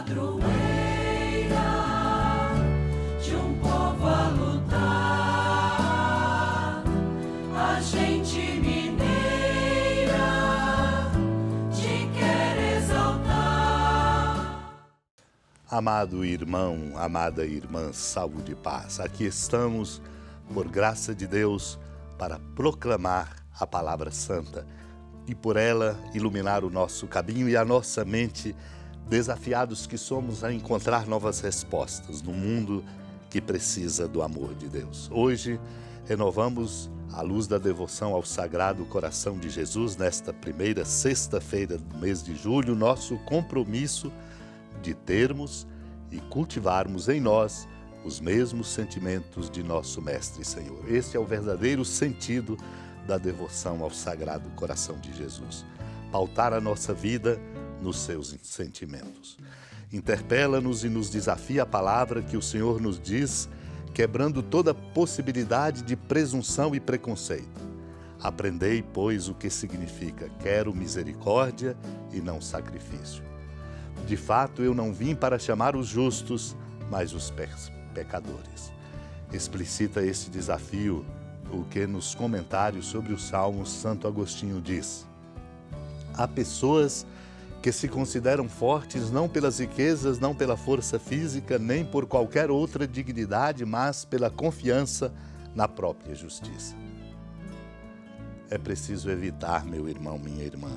padroeira de um povo a lutar, a gente mineira te quer exaltar. Amado irmão, amada irmã, saúde e paz. Aqui estamos, por graça de Deus, para proclamar a palavra santa e por ela iluminar o nosso caminho e a nossa mente, desafiados que somos a encontrar novas respostas no mundo que precisa do amor de Deus. Hoje, renovamos à luz da devoção ao Sagrado Coração de Jesus, nesta primeira sexta-feira do mês de julho, nosso compromisso de termos e cultivarmos em nós os mesmos sentimentos de nosso Mestre e Senhor. Esse é o verdadeiro sentido da devoção ao Sagrado Coração de Jesus. Pautar a nossa vida nos seus sentimentos. Interpela-nos e nos desafia a palavra que o Senhor nos diz, quebrando toda possibilidade de presunção e preconceito. Aprendei, pois, o que significa: quero misericórdia e não sacrifício. De fato, eu não vim para chamar os justos, mas os pecadores. Explicita esse desafio o que nos comentários sobre os Salmos Santo Agostinho diz: há pessoas que se consideram fortes não pelas riquezas, não pela força física, nem por qualquer outra dignidade, mas pela confiança na própria justiça. É preciso evitar, meu irmão, minha irmã,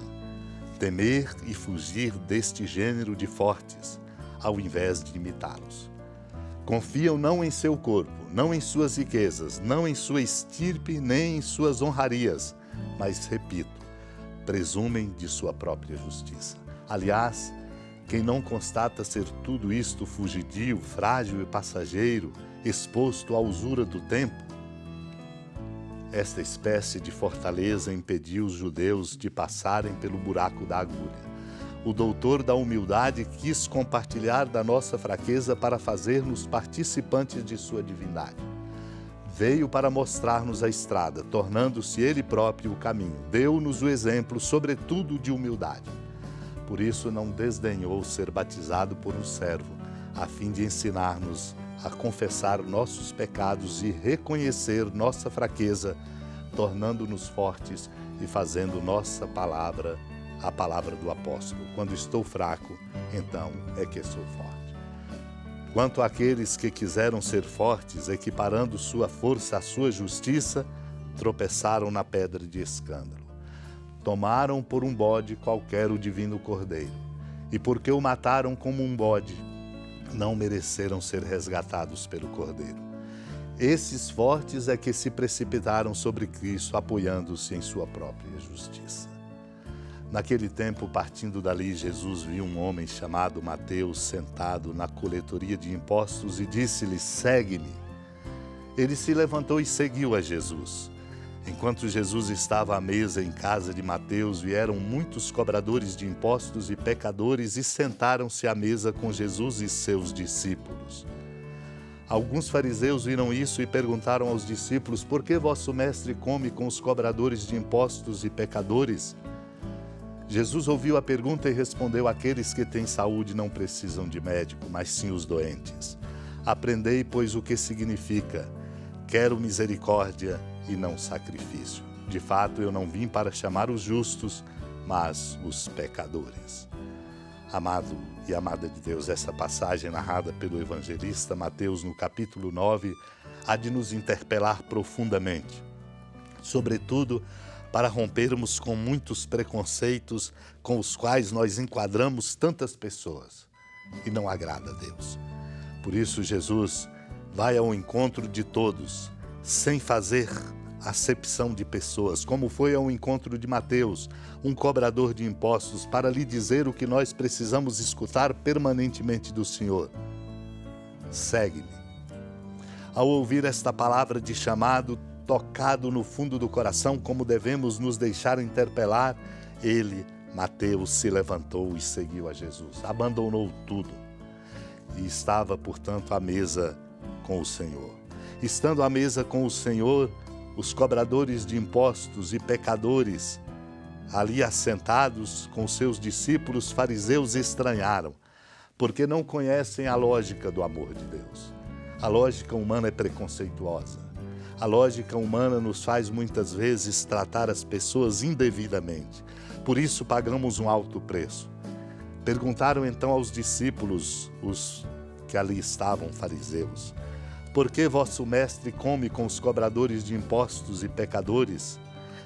temer e fugir deste gênero de fortes, ao invés de imitá-los. Confiam não em seu corpo, não em suas riquezas, não em sua estirpe, nem em suas honrarias, mas, repito, presumem de sua própria justiça. Aliás, quem não constata ser tudo isto fugidio, frágil e passageiro, exposto à usura do tempo, esta espécie de fortaleza impediu os judeus de passarem pelo buraco da agulha. O doutor da humildade quis compartilhar da nossa fraqueza para fazer-nos participantes de sua divindade. Veio para mostrar-nos a estrada, tornando-se ele próprio o caminho. Deu-nos o exemplo, sobretudo, de humildade. Por isso não desdenhou ser batizado por um servo, a fim de ensinar-nos a confessar nossos pecados e reconhecer nossa fraqueza, tornando-nos fortes e fazendo nossa palavra a palavra do apóstolo: quando estou fraco, então é que sou forte. Quanto àqueles que quiseram ser fortes, equiparando sua força à sua justiça, tropeçaram na pedra de escândalo. Tomaram por um bode qualquer o divino cordeiro, e porque o mataram como um bode, não mereceram ser resgatados pelo cordeiro. Esses fortes é que se precipitaram sobre Cristo, apoiando-se em sua própria justiça. Naquele tempo, partindo dali, Jesus viu um homem chamado Mateus sentado na coletoria de impostos e disse-lhe: segue-me. Ele se levantou e seguiu a Jesus. Enquanto Jesus estava à mesa em casa de Mateus, vieram muitos cobradores de impostos e pecadores e sentaram-se à mesa com Jesus e seus discípulos. Alguns fariseus viram isso e perguntaram aos discípulos: por que vosso mestre come com os cobradores de impostos e pecadores? Jesus ouviu a pergunta e respondeu: aqueles que têm saúde não precisam de médico, mas sim os doentes. Aprendei, pois, o que significa: quero misericórdia e não sacrifício. De fato, eu não vim para chamar os justos, mas os pecadores. Amado e amada de Deus, essa passagem narrada pelo evangelista Mateus no capítulo 9 há de nos interpelar profundamente, sobretudo para rompermos com muitos preconceitos com os quais nós enquadramos tantas pessoas e não agrada a Deus. Por isso, Jesus vai ao encontro de todos, sem fazer acepção de pessoas, como foi ao encontro de Mateus, um cobrador de impostos, para lhe dizer o que nós precisamos escutar permanentemente do Senhor: segue-me. Ao ouvir esta palavra de chamado, tocado no fundo do coração, como devemos nos deixar interpelar, ele, Mateus, se levantou e seguiu a Jesus, abandonou tudo e estava, portanto, à mesa com o Senhor. Estando à mesa com o Senhor, os cobradores de impostos e pecadores, ali assentados com seus discípulos fariseus, estranharam, porque não conhecem a lógica do amor de Deus. A lógica humana é preconceituosa. A lógica humana nos faz muitas vezes tratar as pessoas indevidamente. Por isso pagamos um alto preço. Perguntaram então aos discípulos, os que ali estavam, fariseus: por que vosso mestre come com os cobradores de impostos e pecadores?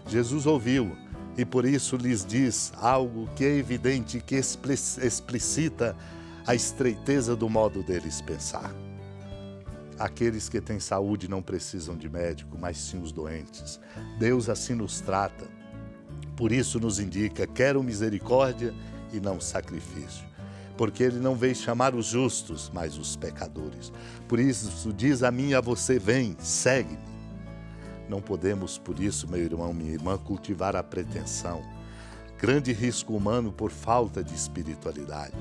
Jesus ouviu e por isso lhes diz algo que é evidente, que explicita a estreiteza do modo deles pensar. Aqueles que têm saúde não precisam de médico, mas sim os doentes. Deus assim nos trata. Por isso nos indica: quero misericórdia e não sacrifício. Porque Ele não veio chamar os justos, mas os pecadores. Por isso diz a mim e a você: vem, segue-me. Não podemos, por isso, meu irmão, minha irmã, cultivar a pretensão. Grande risco humano por falta de espiritualidade.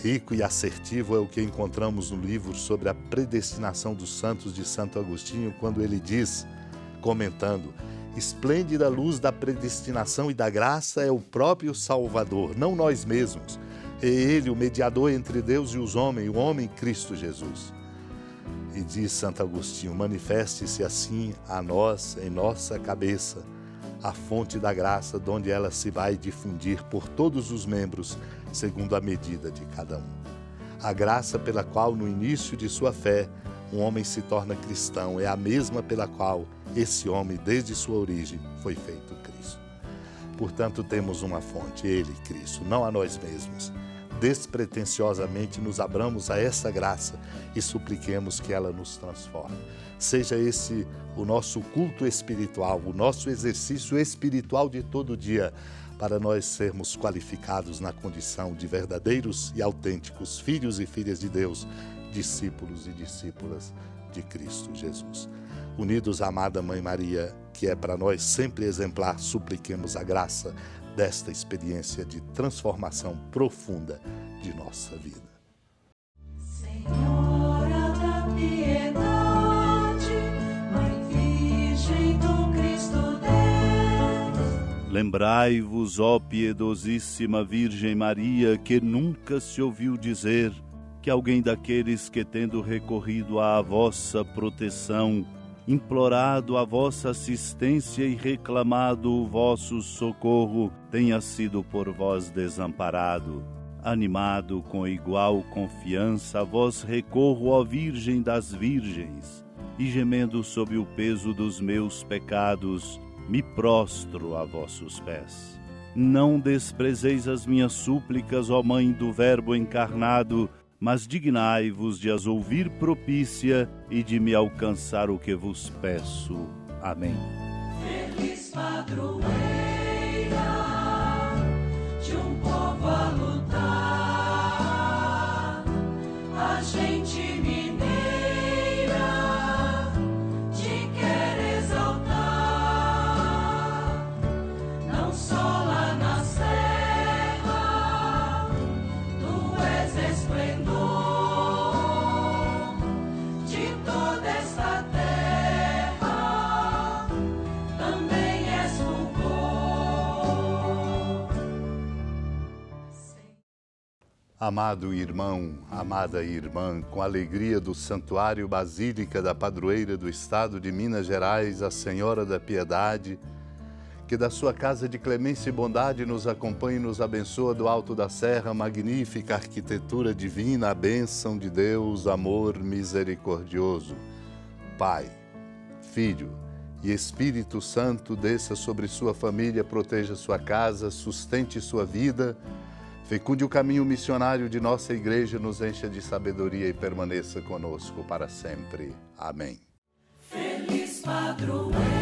Rico e assertivo é o que encontramos no livro sobre a predestinação dos santos de Santo Agostinho, quando ele diz, comentando: esplêndida luz da predestinação e da graça é o próprio Salvador, não nós mesmos. É Ele o mediador entre Deus e os homens, o homem Cristo Jesus. E diz Santo Agostinho: manifeste-se assim a nós, em nossa cabeça, a fonte da graça, donde ela se vai difundir por todos os membros, segundo a medida de cada um. A graça pela qual, no início de sua fé, um homem se torna cristão é a mesma pela qual esse homem, desde sua origem, foi feito Cristo. Portanto, temos uma fonte, Ele, Cristo, não a nós mesmos. Despretensiosamente nos abramos a essa graça e supliquemos que ela nos transforme. Seja esse o nosso culto espiritual, o nosso exercício espiritual de todo dia, para nós sermos qualificados na condição de verdadeiros e autênticos filhos e filhas de Deus, discípulos e discípulas de Cristo Jesus. Unidos à amada Mãe Maria, que é para nós sempre exemplar, supliquemos a graça desta experiência de transformação profunda de nossa vida. Senhora da piedade, Mãe Virgem do Cristo Deus. Lembrai-vos, ó piedosíssima Virgem Maria, que nunca se ouviu dizer que alguém daqueles que, tendo recorrido à vossa proteção, implorado a vossa assistência e reclamado o vosso socorro, tenha sido por vós desamparado. Animado com igual confiança, a vós recorro, ó Virgem das Virgens, e gemendo sob o peso dos meus pecados, me prostro a vossos pés. Não desprezeis as minhas súplicas, ó Mãe do Verbo encarnado, mas dignai-vos de as ouvir propícia e de me alcançar o que vos peço. Amém. Feliz padroeira de um povo a lutar, a gente mineira te quer exaltar, não só lá na serra, tu és esplendor de toda esta terra, também és fulgor. Amado irmão, amada irmã, com a alegria do Santuário Basílica da Padroeira do Estado de Minas Gerais, a Senhora da Piedade, que da sua casa de clemência e bondade nos acompanhe e nos abençoa do alto da serra, magnífica arquitetura divina, a bênção de Deus, amor misericordioso. Pai, Filho e Espírito Santo, desça sobre sua família, proteja sua casa, sustente sua vida, fecunde o caminho missionário de nossa igreja, nos encha de sabedoria e permaneça conosco para sempre. Amém. Feliz padroeira